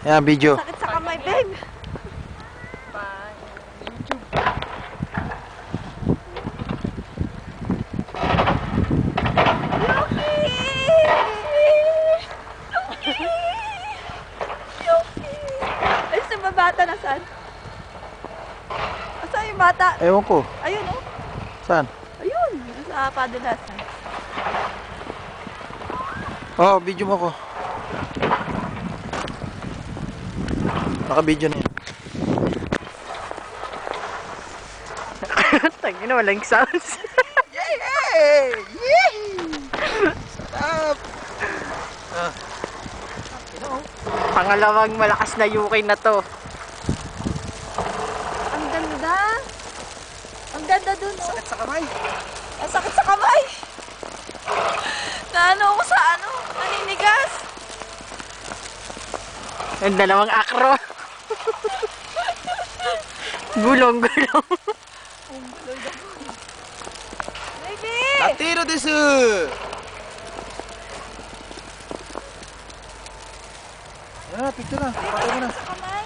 Yan, video. Sakit sa kamay, babe. Ay, sa bata nasaan? Saan yung bata? Ewan ko. Ayun, oh. Saan? Ayun, sa padulasan. Oh, video mo ko. Naka-video na yan. Tangin na, walang sounds. Yay! Yay! Stop! Pangalawang malakas na UK na to. Ang ganda. Ang ganda dun, oh. Sakit sa kamay. Ang sakit sa kamay. Naano ko sa ano, naninigas. Ang dalawang akro. Gulong-gulong. Baby! Tatiro desu! Yan na, picture na. Patay mo na. Sa kamay.